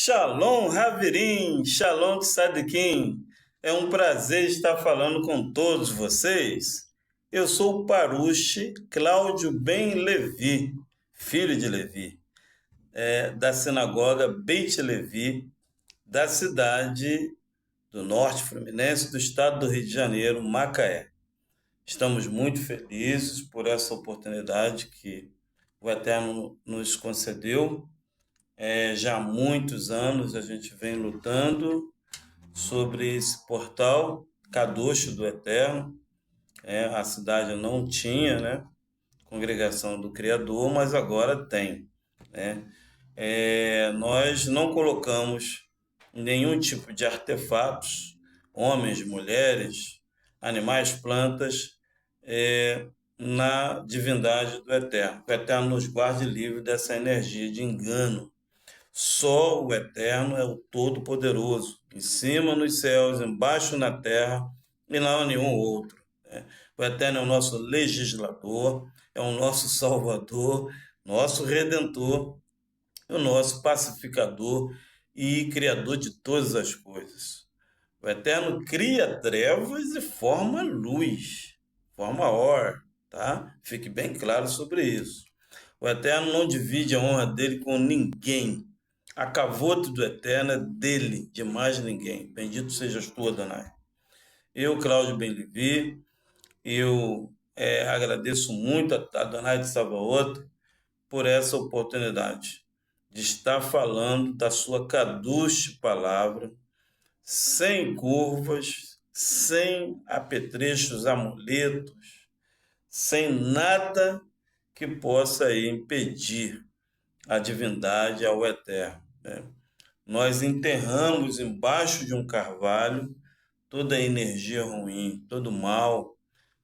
Shalom, Havirim, Shalom Tzadikim. É um prazer estar falando com todos vocês. Eu sou o Parush Cláudio Ben Levi, filho de Levi, da sinagoga Beit Levi, da cidade do Norte Fluminense, do estado do Rio de Janeiro, Macaé. Estamos muito felizes por essa oportunidade que o Eterno nos concedeu. Já há muitos anos a gente vem lutando sobre esse portal Kadosh do Eterno. A cidade não tinha, congregação do Criador, mas agora tem. Nós não colocamos nenhum tipo de artefatos, homens, mulheres, animais, plantas, na divindade do Eterno. O Eterno nos guarde livre dessa energia de engano. Só o Eterno é o Todo-Poderoso, em cima nos céus, embaixo na terra, e não há nenhum outro. O Eterno é o nosso legislador, é o nosso Salvador, nosso Redentor, é o nosso pacificador e Criador de todas as coisas. O Eterno cria trevas e forma luz, forma or, tá? Fique bem claro sobre isso. O Eterno não divide a honra dele com ninguém. A cavoto do Eterno é dele, de mais ninguém. Bendito sejas tu, Adonai. Eu, Cláudio Ben Levi, agradeço muito a Adonai de Sabaoth por essa oportunidade de estar falando da sua Kadosh palavra, sem curvas, sem apetrechos, amuletos, sem nada que possa impedir a divindade ao Eterno. Nós enterramos embaixo de um carvalho toda a energia ruim, todo o mal,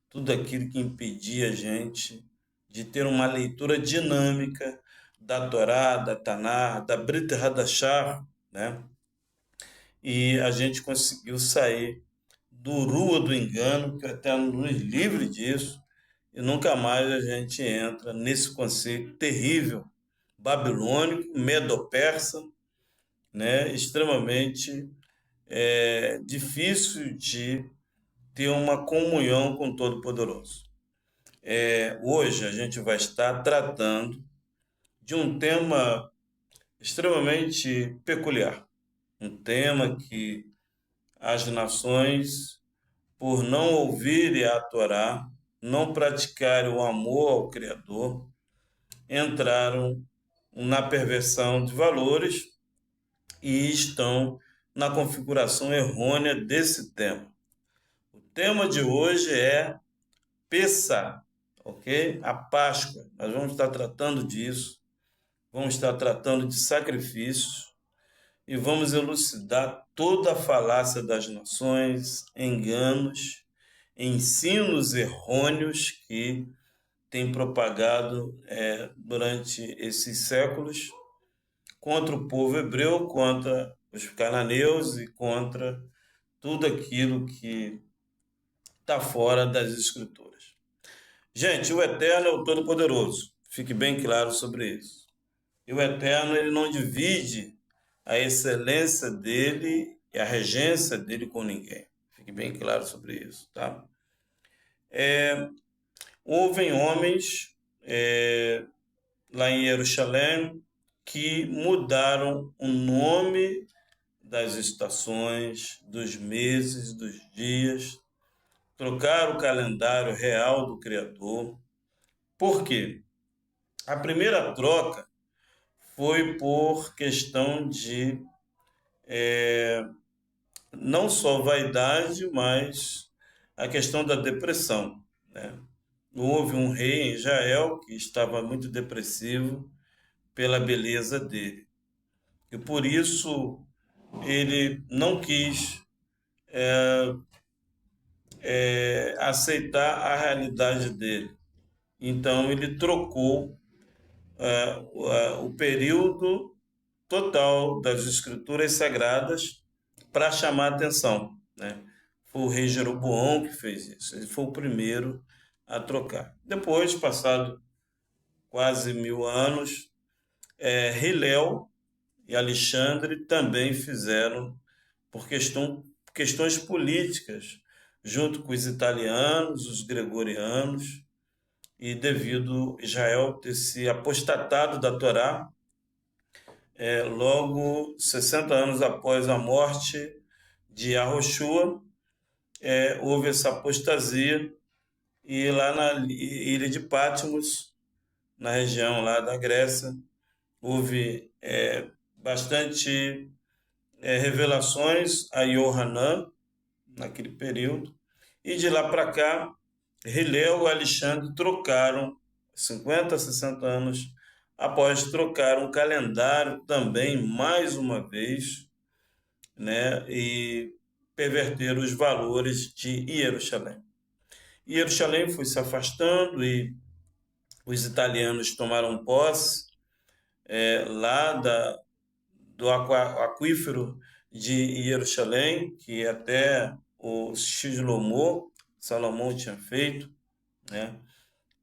tudo aquilo que impedia a gente de ter uma leitura dinâmica da Torá, da Taná, da Brit Hadashah, E a gente conseguiu sair do rua do engano, que o Eterno nos livre disso, e nunca mais a gente entra nesse conceito terrível babilônico, medo-persa, extremamente difícil de ter uma comunhão com o Todo-Poderoso. Hoje a gente vai estar tratando de um tema extremamente peculiar, um tema que as nações, por não ouvirem a Torá, não praticarem o amor ao Criador, entraram na perversão de valores e estão na configuração errônea desse tema. O tema de hoje é Pessah, ok? A Páscoa. Nós vamos estar tratando disso, vamos estar tratando de sacrifícios e vamos elucidar toda a falácia das nações, enganos, ensinos errôneos que têm propagado durante esses séculos contra o povo hebreu, contra os cananeus e contra tudo aquilo que está fora das Escrituras. Gente, o Eterno é o Todo-Poderoso. Fique bem claro sobre isso. E o Eterno, ele não divide a excelência dele e a regência dele com ninguém. Fique bem claro sobre isso, tá? Houve homens lá em Jerusalém que mudaram o nome das estações, dos meses, dos dias, trocaram o calendário real do Criador. Por quê? A primeira troca foi por questão de não só vaidade, mas a questão da depressão. Houve um rei em Israel que estava muito depressivo pela beleza dele. E por isso ele não quis aceitar a realidade dele. Então ele trocou o período total das escrituras sagradas para chamar a atenção. Foi o rei Jeroboão que fez isso. Ele foi o primeiro a trocar. Depois, passado quase 1000 anos, Hillel, e Alexandre também fizeram por questões políticas, junto com os italianos, os gregorianos, e devido Israel ter se apostatado da Torá, logo 60 anos após a morte de Yahoshua, houve essa apostasia, e lá na ilha de Patmos, na região lá da Grécia, houve bastante revelações a Yohanan naquele período, e de lá para cá, Hillel e Alexandre trocaram, 50, 60 anos após, trocaram o calendário também, mais uma vez, né, e perverteram os valores de Jerusalém. Jerusalém foi se afastando e os italianos tomaram posse lá do aquífero de Jerusalém, que até o Salomão tinha feito, né?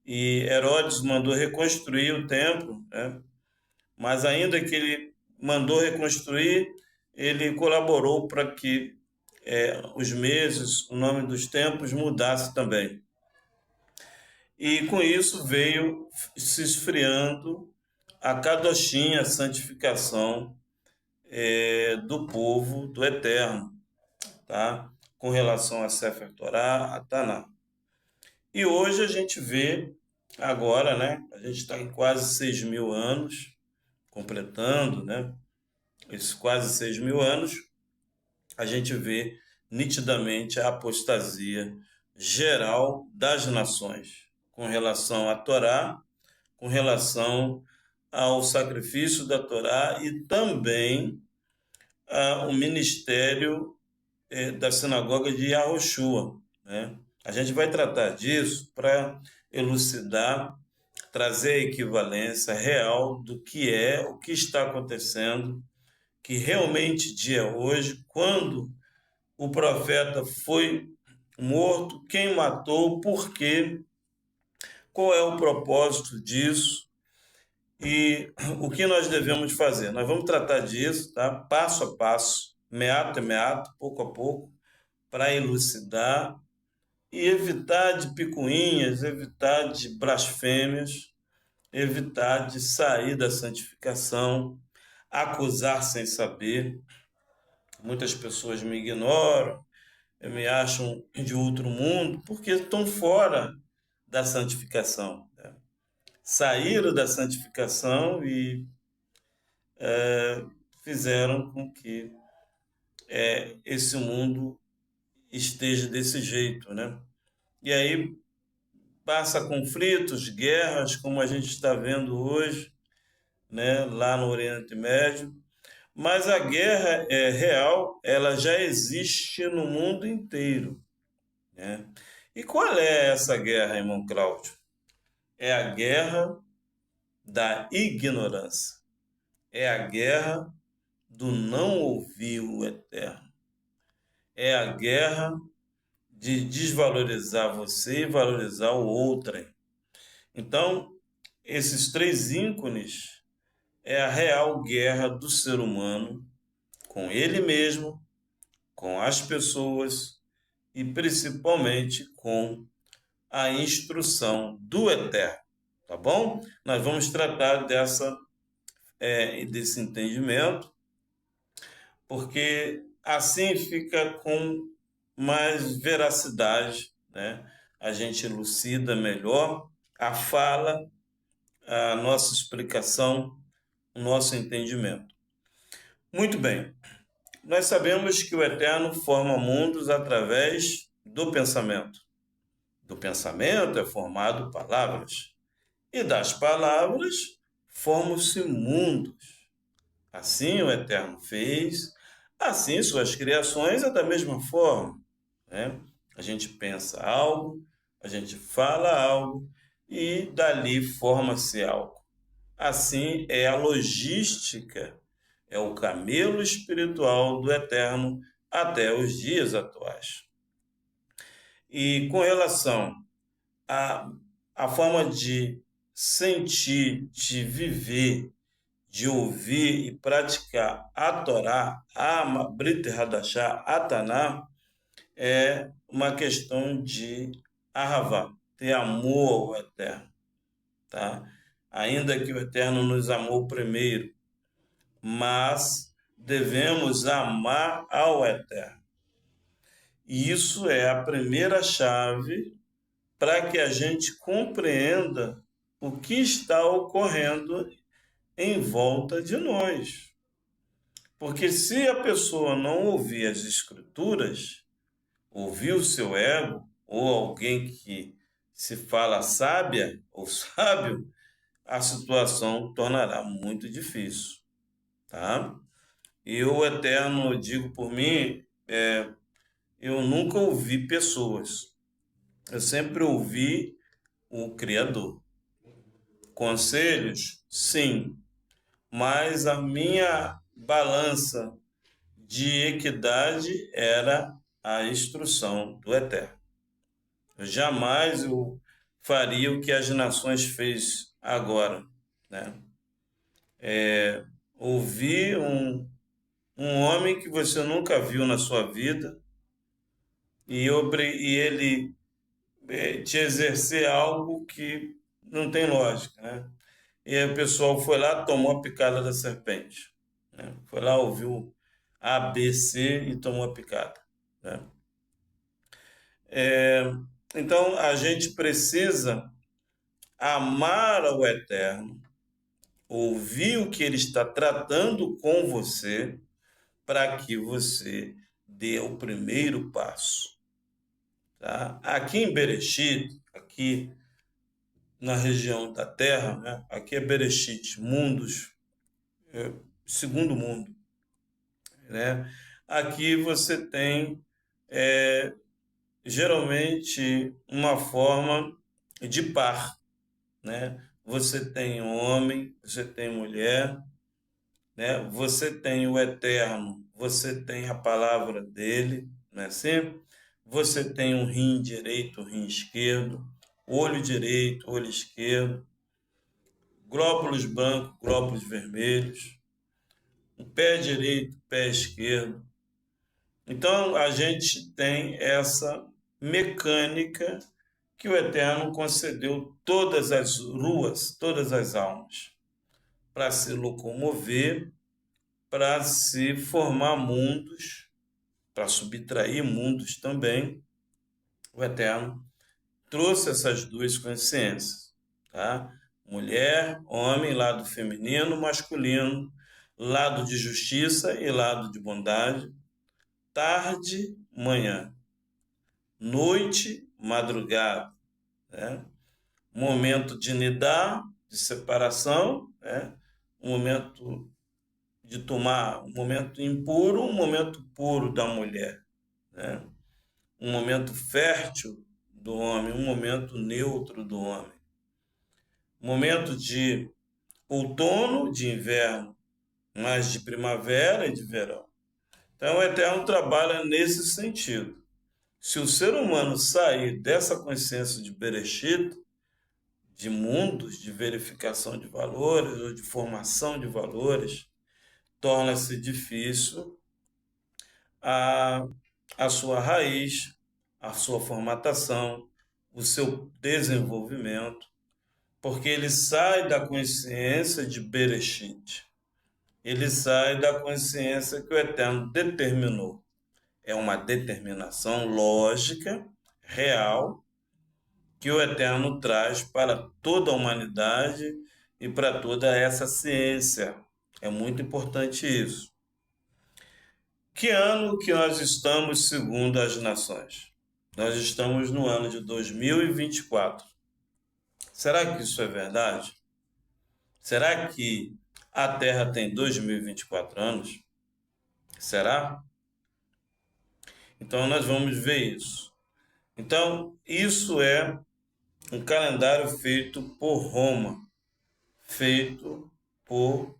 E Herodes mandou reconstruir o templo, né? Mas ainda que ele mandou reconstruir, ele colaborou para que os meses, o nome dos templos mudasse também. E com isso veio se esfriando a Kadoshim, a santificação do povo do Eterno, tá? Com relação a Sefer Torah, a Taná. E hoje a gente vê, agora, né? A gente está em quase 6.000 anos, completando, né? Esses quase 6.000 anos, a gente vê nitidamente a apostasia geral das nações com relação à Torá, com relação ao sacrifício da Torá e também ao ministério da sinagoga de Yahoshua, né? A gente vai tratar disso para elucidar, trazer a equivalência real do que o que está acontecendo, que realmente dia hoje, quando o profeta foi morto, quem matou, por quê, qual é o propósito disso e o que nós devemos fazer. Nós vamos tratar disso, tá? Passo a passo, meato a meato, pouco a pouco, para elucidar e evitar de picuinhas, evitar de blasfêmias, evitar de sair da santificação, acusar sem saber. Muitas pessoas me ignoram, me acham de outro mundo, porque estão fora da santificação, né? Saíram da santificação e fizeram com que esse mundo esteja desse jeito, né? E aí passa conflitos, guerras, como a gente está vendo hoje, né, lá no Oriente Médio. Mas a guerra real, ela já existe no mundo inteiro, né? E qual é essa guerra, irmão Cláudio? É a guerra da ignorância. É a guerra do não ouvir o Eterno. É a guerra de desvalorizar você e valorizar o outrem. Então, esses três ícones é a real guerra do ser humano com ele mesmo, com as pessoas e principalmente com a instrução do Eterno, tá bom? Nós vamos tratar desse entendimento, porque assim fica com mais veracidade, né? A gente elucida melhor a fala, a nossa explicação, o nosso entendimento. Muito bem, nós sabemos que o Eterno forma mundos através do pensamento. Do pensamento é formado palavras, e das palavras formam-se mundos. Assim o Eterno fez, assim suas criações é da mesma forma, né? A gente pensa algo, a gente fala algo, e dali forma-se algo. Assim é a logística, é o camelo espiritual do Eterno até os dias atuais. E com relação à forma de sentir, de viver, de ouvir e praticar a Torá, a Brit Hadashah, a Taná, é uma questão de Ahavá, ter amor ao Eterno, tá? Ainda que o Eterno nos amou primeiro, mas devemos amar ao Eterno. E isso é a primeira chave para que a gente compreenda o que está ocorrendo em volta de nós. Porque se a pessoa não ouvir as escrituras, ouvir o seu ego, ou alguém que se fala sábia ou sábio, a situação tornará muito difícil, tá? E o Eterno, digo por mim, eu nunca ouvi pessoas, eu sempre ouvi o Criador. Conselhos, sim, mas a minha balança de equidade era a instrução do Eterno. Jamais eu faria o que as nações fez agora, né? Ouvir um homem que você nunca viu na sua vida e ele te exercer algo que não tem lógica, né? E aí o pessoal foi lá, tomou a picada da serpente, né? Foi lá, ouviu A, B, C e tomou a picada, né? Então, a gente precisa amar ao Eterno, ouvir o que ele está tratando com você, para que você dê o primeiro passo, tá? Aqui em Bereshit, aqui na região da Terra, né? Aqui é Bereshit, mundos, segundo mundo, né? Aqui você tem geralmente uma forma de par, né? Você tem homem, você tem mulher, né? Você tem o Eterno, você tem a palavra dele, não é assim? Você tem um rim direito, um rim esquerdo, olho direito, olho esquerdo, glóbulos brancos, glóbulos vermelhos, o pé direito, pé esquerdo. Então a gente tem essa mecânica que o Eterno concedeu todas as ruas, todas as almas, para se locomover, para se formar mundos, para subtrair mundos também. O Eterno trouxe essas duas consciências, tá? Mulher, homem, lado feminino, masculino, lado de justiça e lado de bondade, tarde, manhã, noite, madrugada, né? Momento de nidar, de separação, né? Um momento de tomar, um momento impuro, um momento puro da mulher, né? Um momento fértil do homem, um momento neutro do homem, momento de outono, de inverno, mas de primavera e de verão. Então, o Eterno trabalha nesse sentido. Se o ser humano sair dessa consciência de Bereshit, de mundos, de verificação de valores ou de formação de valores, torna-se difícil a, a sua raiz, a sua formatação, o seu desenvolvimento, porque ele sai da consciência de Bereshit, ele sai da consciência que o Eterno determinou. É uma determinação lógica, real, que o Eterno traz para toda a humanidade e para toda essa ciência. É muito importante isso. Que ano que nós estamos segundo as nações? Nós estamos no ano de 2024. Será que isso é verdade? Será que a Terra tem 2024 anos? Será? Então nós vamos ver isso. Então, isso é um calendário feito por Roma, feito por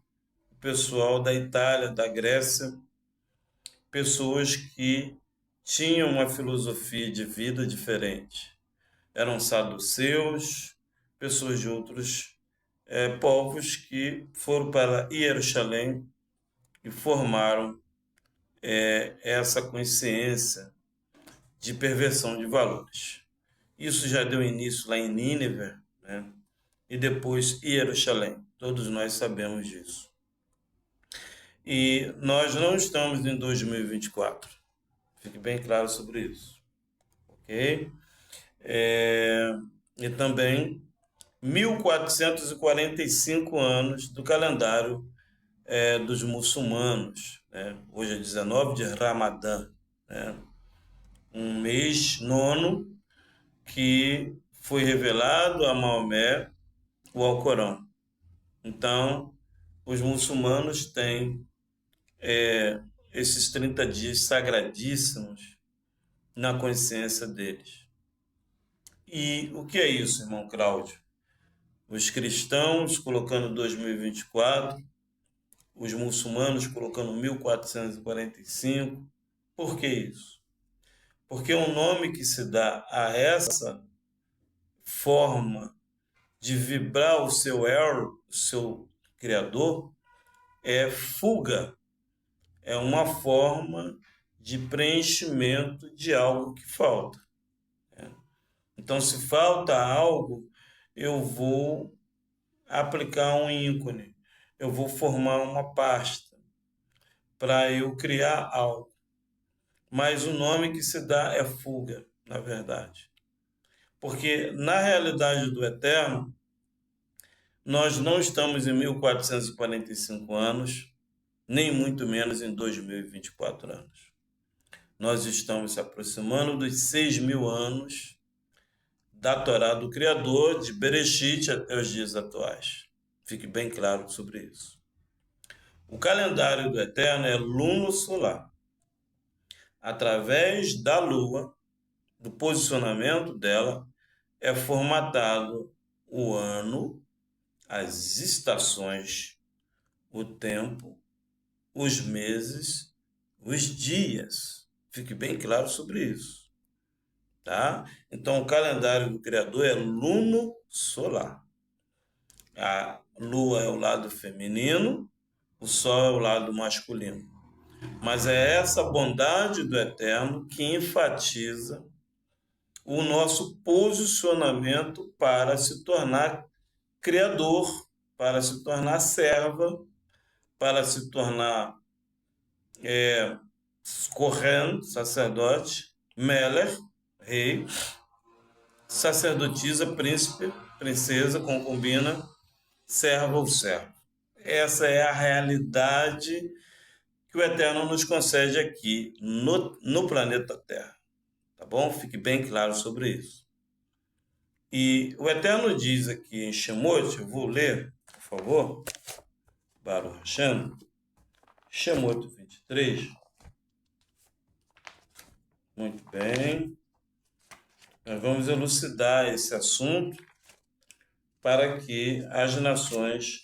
o pessoal da Itália, da Grécia, pessoas que tinham uma filosofia de vida diferente. Eram saduceus, pessoas de outros povos que foram para Jerusalém e formaram essa consciência de perversão de valores. Isso já deu início lá em Nínive, né? E depois Jerusalém. Todos nós sabemos disso. E nós não estamos em 2024. Fique bem claro sobre isso. Ok? E também 1445 anos do calendário dos muçulmanos. Né? Hoje é 19 de Ramadã. Né? Um mês nono que foi revelado a Maomé o Alcorão. Então, os muçulmanos têm esses 30 dias sagradíssimos na consciência deles. E o que é isso, irmão Cláudio? Os cristãos colocando 2024, os muçulmanos colocando 1445. Por que isso? Porque o nome que se dá a essa forma de vibrar o seu elo, o seu criador, é fuga. É uma forma de preenchimento de algo que falta. Então, se falta algo, eu vou aplicar um ícone, eu vou formar uma pasta para eu criar algo. Mas o nome que se dá é fuga, na verdade. Porque, na realidade do Eterno, nós não estamos em 1445 anos, nem muito menos em 2024 anos. Nós estamos se aproximando dos 6.000 anos da Torá do Criador, de Bereshit até os dias atuais. Fique bem claro sobre isso. O calendário do Eterno é luno-solar. Através da Lua, do posicionamento dela, é formatado o ano, as estações, o tempo, os meses, os dias. Fique bem claro sobre isso. Tá? Então, o calendário do Criador é luno-solar. A Lua é o lado feminino, o Sol é o lado masculino. Mas é essa bondade do Eterno que enfatiza o nosso posicionamento para se tornar criador, para se tornar serva, para se tornar Kohen, sacerdote, Meler, rei, sacerdotisa, príncipe, princesa, concubina, serva ou servo. Essa é a realidade que o Eterno nos concede aqui no planeta Terra. Tá bom? Fique bem claro sobre isso. E o Eterno diz aqui em Shemot, eu vou ler, por favor, Baruch Hashem, Shemot 23. Muito bem. Nós vamos elucidar esse assunto para que as nações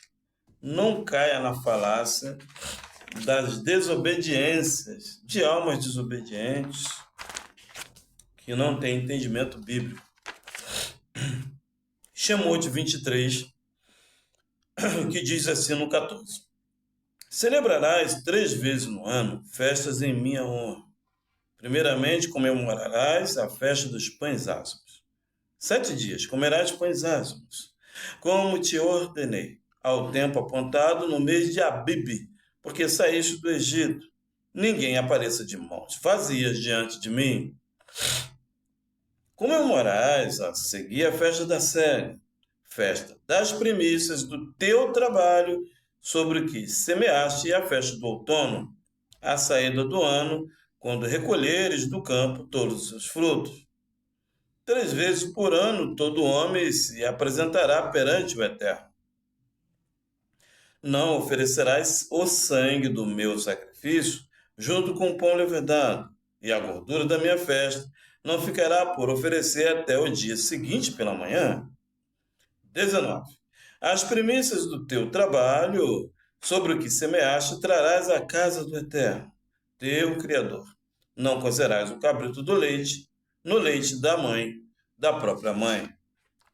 não caiam na falácia das desobediências, de almas desobedientes que não têm entendimento bíblico. Shemot 23, que diz assim no 14: Celebrarás 3 vezes no ano festas em minha honra. Primeiramente comemorarás a festa dos pães ázimos. 7 dias comerás pães ázimos, como te ordenei, ao tempo apontado no mês de Abibe, porque saíste do Egito. Ninguém apareça de mãos vazias diante de mim. Comemorarás a seguir a festa da série, festa das primícias do teu trabalho sobre o que semeaste, e a festa do outono, a saída do ano, quando recolheres do campo todos os seus frutos. 3 vezes por ano todo homem se apresentará perante o Eterno. Não oferecerás o sangue do meu sacrifício junto com o pão levedado, e a gordura da minha festa não ficará por oferecer até o dia seguinte pela manhã. 19. As primícias do teu trabalho, sobre o que semeaste, trarás à casa do Eterno, teu Criador. Não cozerás o cabrito do leite, no leite da mãe, da própria mãe.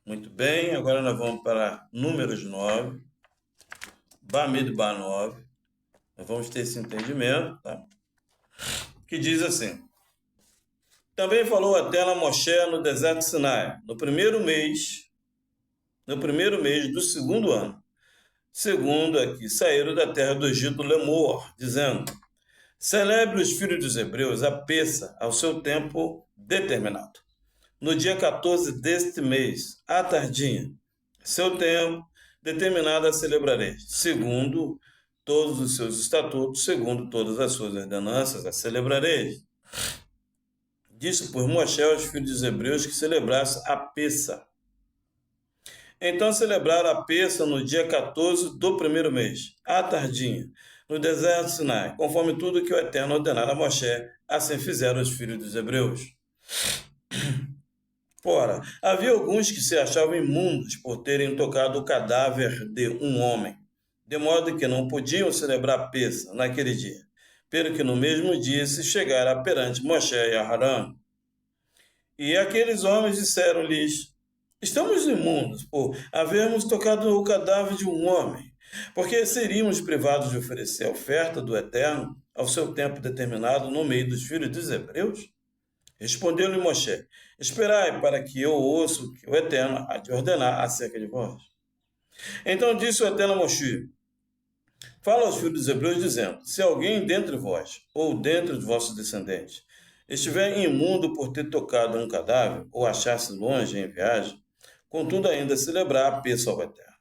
Muito bem, agora nós vamos para Números 9, Bamidbar 9. Nós vamos ter esse entendimento, tá? Que diz assim: Também falou a terra a Moshe no deserto de Sinai, no primeiro mês do segundo ano, segundo a que saíram da terra do Egito Lemor, dizendo: Celebre os filhos dos hebreus a Pessa ao seu tempo determinado. No dia 14 deste mês, à tardinha, seu tempo determinado a celebrareis, segundo todos os seus estatutos, segundo todas as suas ordenanças, a celebrareis. Disse por Moshe aos filhos dos hebreus que celebrasse a Pessa. Então celebraram a Pessa no dia 14 do primeiro mês, à tardinha, no deserto de Sinai, conforme tudo que o Eterno ordenara a Moshe, assim fizeram os filhos dos hebreus. Ora, havia alguns que se achavam imundos por terem tocado o cadáver de um homem, de modo que não podiam celebrar Pessa naquele dia, pelo que no mesmo dia se chegara perante Moshe e Aarão. E aqueles homens disseram-lhes: Estamos imundos por havermos tocado o cadáver de um homem, porque seríamos privados de oferecer a oferta do Eterno ao seu tempo determinado no meio dos filhos dos hebreus? Respondeu-lhe Moshe: Esperai para que eu ouça o que o Eterno há de ordenar acerca de vós. Então disse o Eterno a Moshe: Fala aos filhos dos hebreus, dizendo: Se alguém dentre vós, ou dentre os vossos descendentes, estiver imundo por ter tocado um cadáver, ou achar-se longe em viagem, contudo ainda celebrar a Pessa ao Eterno.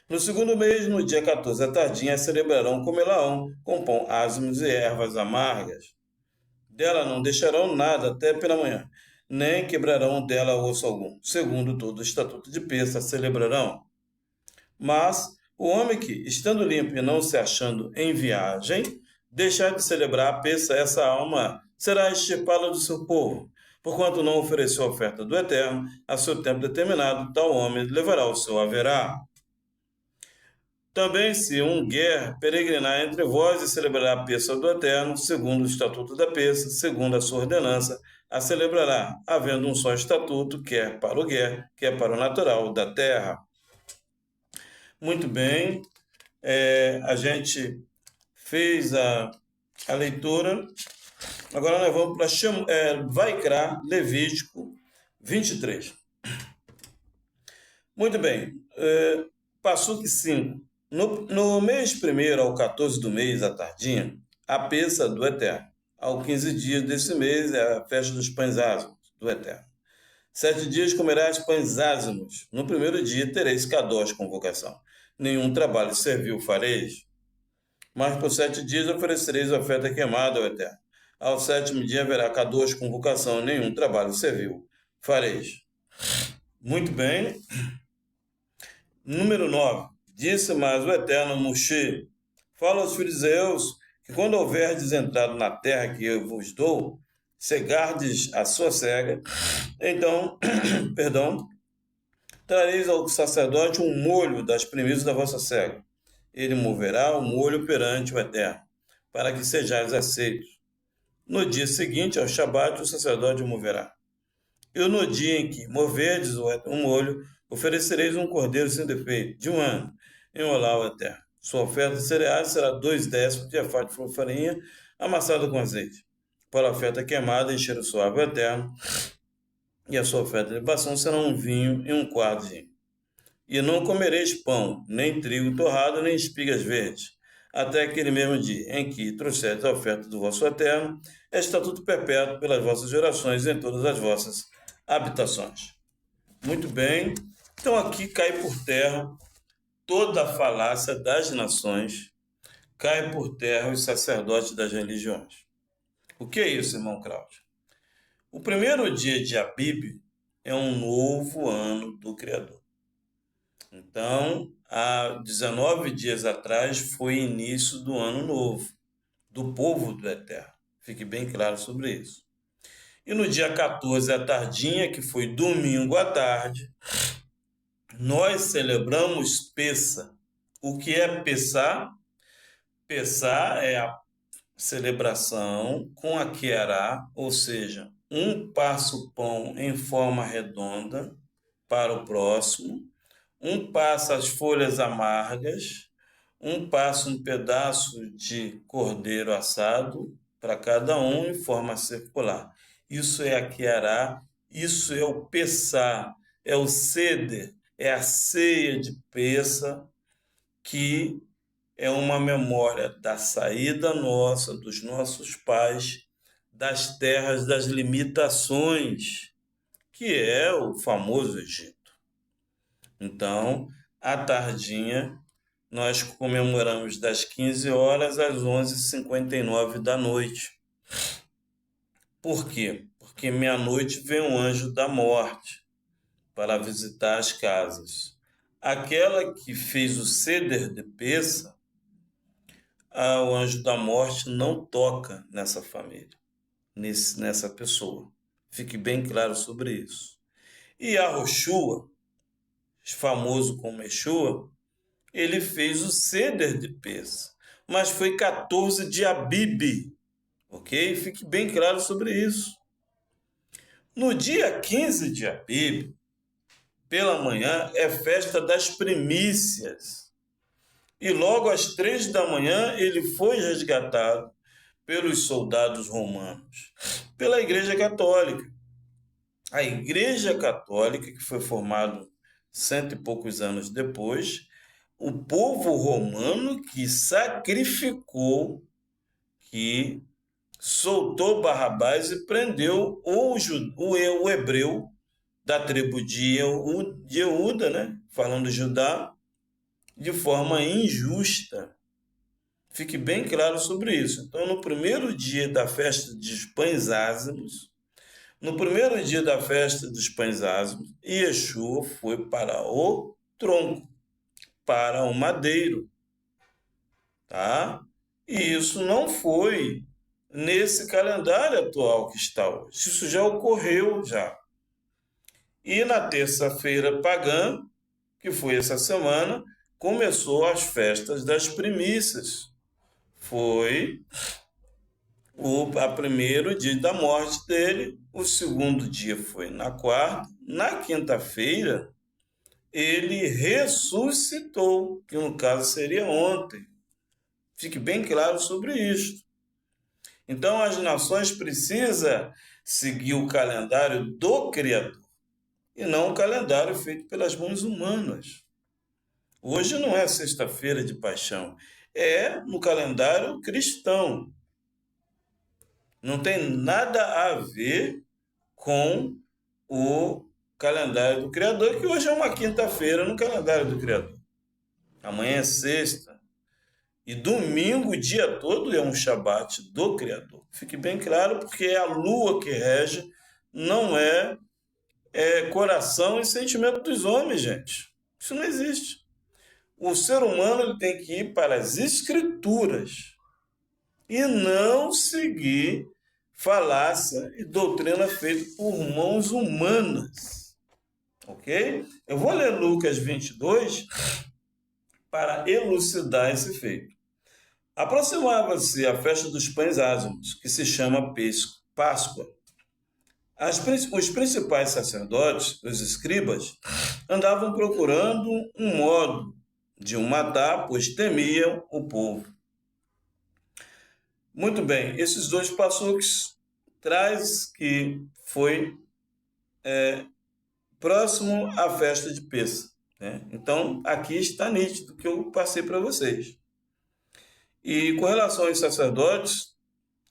No segundo mês, no dia 14 à tardinha, celebrarão comelaão, com pão ázimos e ervas amargas. Dela não deixarão nada até pela manhã, nem quebrarão dela osso algum. Segundo todo o estatuto de Pessa, celebrarão. Mas o homem que, estando limpo e não se achando em viagem, deixar de celebrar a Pessa, essa alma será extirpada do seu povo, porquanto não ofereceu a oferta do Eterno a seu tempo determinado, tal homem levará o seu haverá. Também se um guer peregrinar entre vós e celebrar a Pessa do Eterno, segundo o estatuto da Pessa, segundo a sua ordenança, a celebrará, havendo um só estatuto, quer para o guer, quer para o natural da terra. Muito bem, a gente fez a leitura. Agora nós vamos para Vaikra, Levítico 23. Muito bem, Passuque 5. No mês primeiro ao 14 do mês, à tardinha, a Pessa do Eterno. Ao 15 dias desse mês é a festa dos pães ázimos do Eterno. 7 dias comerás pães ázimos. No primeiro dia tereis Kadosh, convocação. Nenhum trabalho servil fareis. Mas por 7 dias oferecereis oferta queimada ao Eterno. Ao 7º dia haverá Kadosh, convocação. Nenhum trabalho servil fareis. Muito bem. Número 9. Disse mais o Eterno a Moshe: Fala aos filhos de Zeus que quando houverdes entrado na terra que eu vos dou, cegardes a sua cega, então, trareis ao sacerdote um molho das primícias da vossa cega. Ele moverá o molho perante o Eterno, para que sejais aceitos. No dia seguinte, ao Shabat, o sacerdote o moverá. E no dia em que moverdes o molho, oferecereis um cordeiro sem defeito, de um ano, em olá ao Eterno. Sua oferta de cereais será 2/10 de efá de farinha amassada com azeite. Para a oferta queimada, encher o suave ao Eterno. E a sua oferta de libação será um vinho e um quarto de vinho. E não comereis pão, nem trigo torrado, nem espigas verdes, até aquele mesmo dia em que trouxeres a oferta do vosso Eterno, é estatuto perpétuo pelas vossas gerações em todas as vossas habitações. Muito bem, então aqui cai por terra toda a falácia das nações, cai por terra os sacerdotes das religiões. O que é isso, irmão Cláudio? O primeiro dia de Abib é um novo ano do Criador. Então, há 19 dias atrás foi início do ano novo, do povo do Eterno. Fique bem claro sobre isso. E no dia 14, à tardinha, que foi domingo à tarde, nós celebramos Pessa. O que é Pessá? Pessá é a celebração com a queará, ou seja, um passo pão em forma redonda, para o próximo, um passa as folhas amargas, um passa um pedaço de cordeiro assado para cada um em forma circular. Isso é a Queará, isso é o Pessá, é o Seder, é a ceia de Pessa, que é uma memória da saída nossa, dos nossos pais, das terras das limitações, que é o famoso Egito. Então, à tardinha, nós comemoramos das 15 horas às 11h59 da noite. Por quê? Porque meia-noite vem um anjo da morte para visitar as casas. Aquela que fez o ceder de Pessa, o anjo da morte não toca nessa família, nessa pessoa. Fique bem claro sobre isso. E a Roshua, famoso como Yeshua, ele fez o ceder de Pessa, mas foi 14 de Abib, ok? Fique bem claro sobre isso. No dia 15 de Abib, pela manhã, é festa das primícias. E logo às 3 da manhã ele foi resgatado pelos soldados romanos, pela Igreja Católica. A Igreja Católica, que foi formada 100 e poucos anos depois, o povo romano que sacrificou, que soltou Barrabás e prendeu o hebreu da tribo de Yehuda, né? Falando Judá, de forma injusta. Fique bem claro sobre isso. Então, no primeiro dia da festa dos pães ázimos, Yeshua foi para o tronco, para o madeiro, tá? E isso não foi nesse calendário atual que está hoje. Isso já ocorreu já. E na terça-feira pagã, que foi essa semana, começou as festas das primícias. Foi a primeiro dia da morte dele, o segundo dia foi na quarta, na quinta-feira ele ressuscitou, que no caso seria ontem. Fique bem claro sobre isso. Então as nações precisam seguir o calendário do Criador e não o calendário feito pelas mãos humanas. Hoje não é sexta-feira de paixão, é no calendário cristão. Não tem nada a ver com o calendário do Criador, que hoje é uma quinta-feira no calendário do Criador. Amanhã é sexta. E domingo, o dia todo, é um Shabat do Criador. Fique bem claro, porque é a lua que rege, não é coração e sentimento dos homens, gente. Isso não existe. O ser humano ele tem que ir para as escrituras e não seguir falácia e doutrina feita por mãos humanas. Ok? Eu vou ler Lucas 22 para elucidar esse feito. Aproximava-se a festa dos pães ázimos, que se chama Páscoa. Os principais sacerdotes, os escribas, andavam procurando um modo de o matar, pois temiam o povo. Muito bem, esses dois passuques traz que foi próximo à festa de Pessa, né? Então, aqui está nítido que eu passei para vocês. E com relação aos sacerdotes,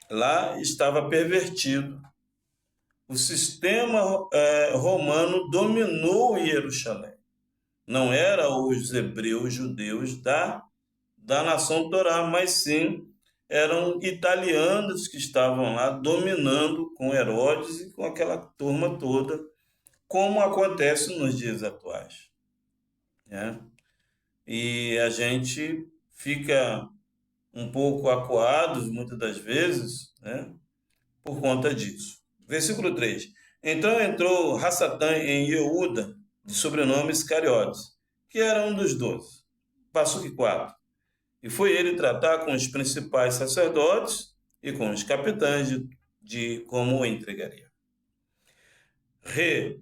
lá estava pervertido. O sistema romano dominou Jerusalém. Não eram os hebreus judeus da nação Torá, mas sim eram italianos que estavam lá dominando com Herodes e com aquela turma toda, como acontece nos dias atuais, né? E a gente fica um pouco acuado, muitas das vezes, né, por conta disso. Versículo 3. Então entrou Hassatã em Yehuda, de sobrenome Iscariotes, que era um dos 12. Passuque 4. E foi ele tratar com os principais sacerdotes e com os capitães de como o entregaria.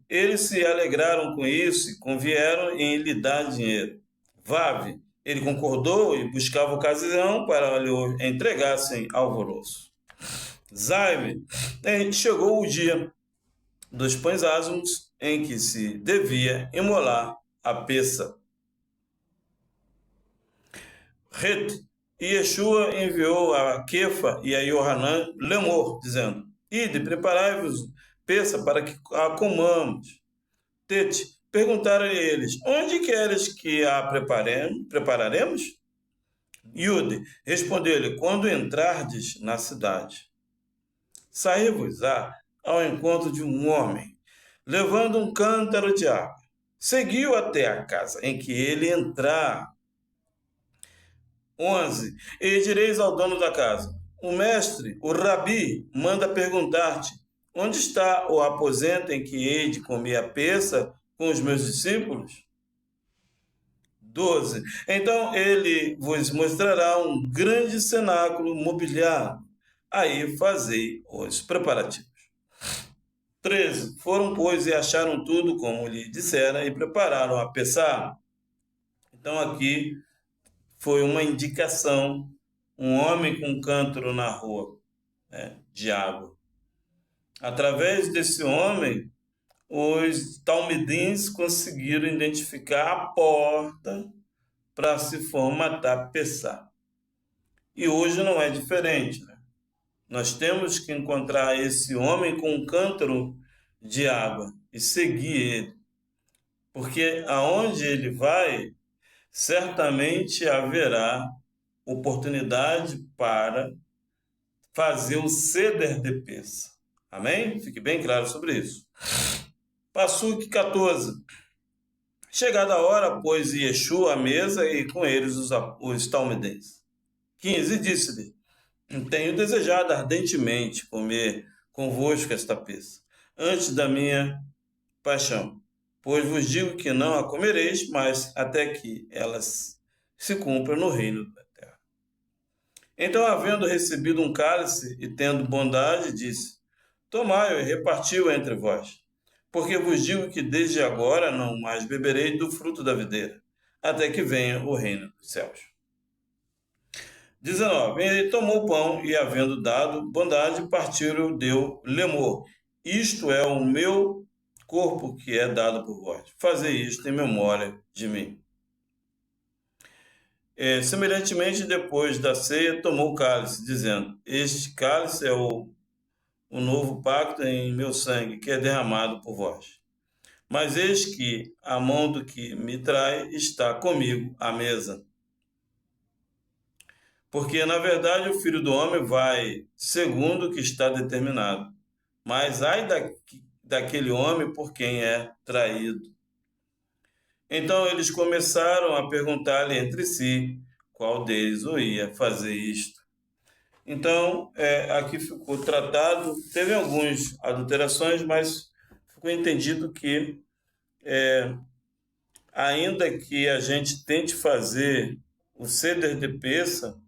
Eles se alegraram com isso e convieram em lhe dar dinheiro. Vav, ele concordou e buscava ocasião para lhe entregar sem alvoroço. Zaime, chegou o dia dos pães ázimos em que se devia imolar a peça. E Yeshua enviou a Kefa e a Yohanan Lemor, dizendo: Ide, preparai-vos peça para que a comamos. Perguntaram eles: Onde queres que a prepararemos? Yude respondeu-lhe: Quando entrardes na cidade, saí-vos-á ao encontro de um homem, levando um cântaro de água. Seguiu até a casa em que ele entrar. 11. E direis ao dono da casa: O mestre, o rabi, manda perguntar-te: Onde está o aposento em que hei de comer a peça com os meus discípulos? 12. Então ele vos mostrará um grande cenáculo mobiliado. Aí fazei os preparativos. 13. Foram, pois, e acharam tudo como lhe dissera e prepararam a peça. Então aqui foi uma indicação, um homem com um cântaro na rua, de água. Através desse homem, os talmidins conseguiram identificar a porta para se formatar Pessá. E hoje não é diferente, né? Nós temos que encontrar esse homem com um cântaro de água e seguir ele. Porque aonde ele vai, certamente haverá oportunidade para fazer o ceder de peça. Amém? Fique bem claro sobre isso. Passuque 14. Chegada a hora, pôs Yeshua à mesa e com eles os talmidenses. 15. Disse-lhe: Tenho desejado ardentemente comer convosco esta peça, antes da minha paixão. Pois vos digo que não a comereis, mas até que elas se cumpra no reino da terra. Então, havendo recebido um cálice e tendo bondade, disse: Tomai-o e repartiu entre vós. Porque vos digo que desde agora não mais beberei do fruto da videira, até que venha o reino dos céus. 19. Ele tomou o pão e, havendo dado bondade, partiu e deu lemor. Isto é o meu corpo que é dado por vós. Fazei isto em memória de mim. Semelhantemente, depois da ceia, tomou o cálice, dizendo: Este cálice é o novo pacto em meu sangue, que é derramado por vós. Mas eis que a mão do que me trai está comigo à mesa. Porque, na verdade, o Filho do Homem vai segundo o que está determinado. Mas ai daquele homem por quem é traído. Então eles começaram a perguntar-lhe entre si qual deles o ia fazer isto. Então, aqui ficou tratado, teve algumas adulterações, mas ficou entendido que, ainda que a gente tente fazer o ceder de peça,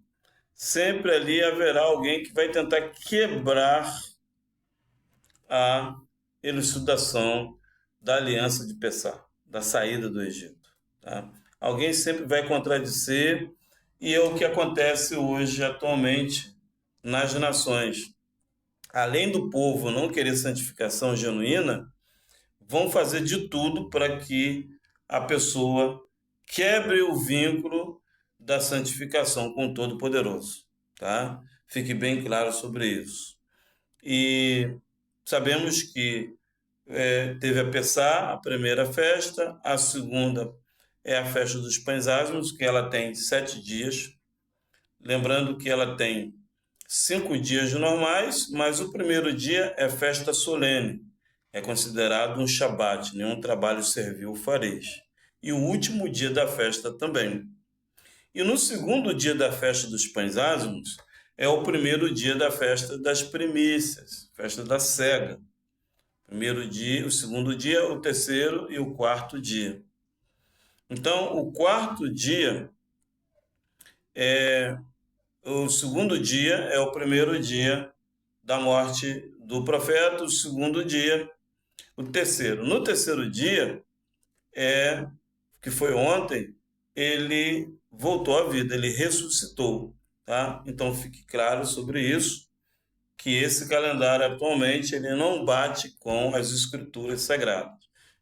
sempre ali haverá alguém que vai tentar quebrar a elucidação da aliança de Pessá, da saída do Egito. Tá? Alguém sempre vai contradizer, e é o que acontece hoje, atualmente, nas nações. Além do povo não querer santificação genuína, vão fazer de tudo para que a pessoa quebre o vínculo da santificação com o Todo-Poderoso. Tá? Fique bem claro sobre isso. E sabemos que teve a Pessá, a primeira festa, a segunda é a festa dos pães ázimos, que ela tem 7 dias. Lembrando que ela tem 5 dias normais, mas o primeiro dia é festa solene. É considerado um Shabat, nenhum trabalho servil fareis. E o último dia da festa também. E no segundo dia da festa dos pães ázimos, é o primeiro dia da festa das primícias, festa da cega. Primeiro dia, o segundo dia, o terceiro e o quarto dia. Então, o quarto dia o segundo dia é o primeiro dia da morte do profeta, o segundo dia o terceiro. No terceiro dia, que foi ontem, ele voltou à vida, ele ressuscitou, tá? Então fique claro sobre isso, que esse calendário atualmente ele não bate com as escrituras sagradas.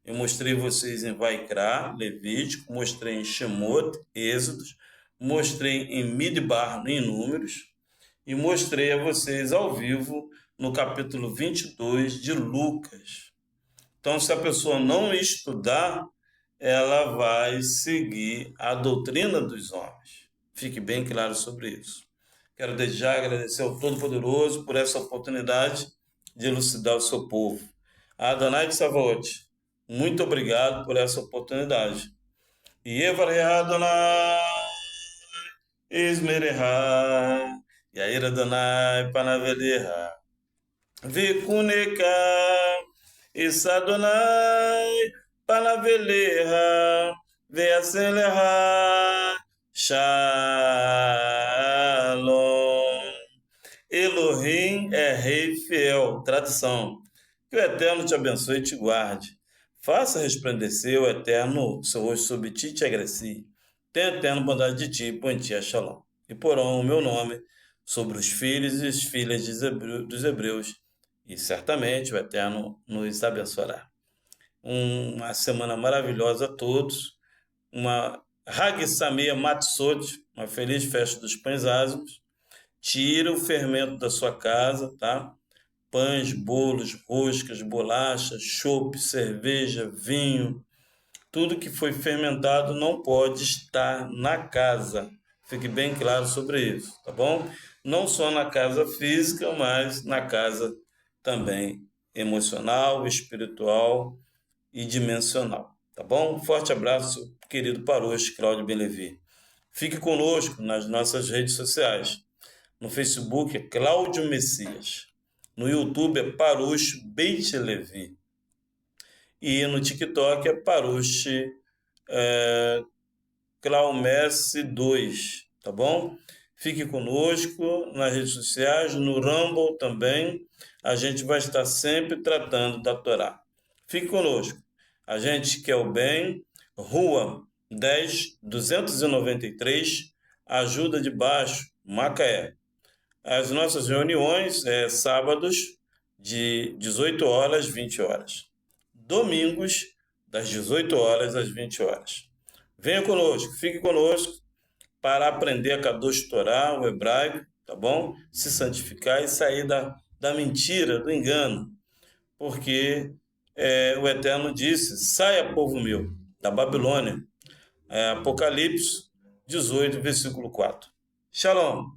Eu mostrei vocês em Vaikra, Levítico, mostrei em Shemot, Êxodos, mostrei em Midbar, em Números, e mostrei a vocês ao vivo no capítulo 22 de Lucas. Então, se a pessoa não estudar, ela vai seguir a doutrina dos homens. Fique bem claro sobre isso. Quero desde já agradecer ao Todo-Poderoso por essa oportunidade de elucidar o seu povo. A Adonai de Savaote, muito obrigado por essa oportunidade. E Evarei Adonai Esmereha, Yair Adonai Panaveleha, Vikuneka, Isadonai Panaveleha, Veaseleha, Shalom. Elohim é rei fiel. Tradução. Que o Eterno te abençoe e te guarde. Faça resplandecer o Eterno seu rosto sobre ti e te agrecie. Tenha eterno bondade de ti e põe ti a Shalom. E porão o meu nome sobre os filhos e as filhas dos hebreus. E certamente o Eterno nos abençoará. Uma semana maravilhosa a todos. Uma Hag Samia Matzot, uma feliz festa dos pães ázimos. Tira o fermento da sua casa, tá? Pães, bolos, roscas, bolachas, chopp, cerveja, vinho, tudo que foi fermentado não pode estar na casa. Fique bem claro sobre isso, tá bom? Não só na casa física, mas na casa também emocional, espiritual e dimensional, tá bom? Forte abraço, querido Parosh Cláudio Belevi. Fique conosco nas nossas redes sociais. No Facebook é Cláudio Messias. No YouTube é Parush Beit Levi. E no TikTok é Parush Claumesse 2, tá bom? Fique conosco nas redes sociais, no Rumble também. A gente vai estar sempre tratando da Torá. Fique conosco. A gente quer o bem. Rua 10, 293, Ajuda de Baixo, Macaé. As nossas reuniões sábados de 18 horas, 20 horas. Domingos, das 18 horas às 20 horas. Venha conosco, fique conosco para aprender a Kadosh Torá, o hebraico, tá bom? Se santificar e sair da mentira, do engano. Porque o Eterno disse, saia povo meu, da Babilônia. Apocalipse 18, versículo 4. Shalom!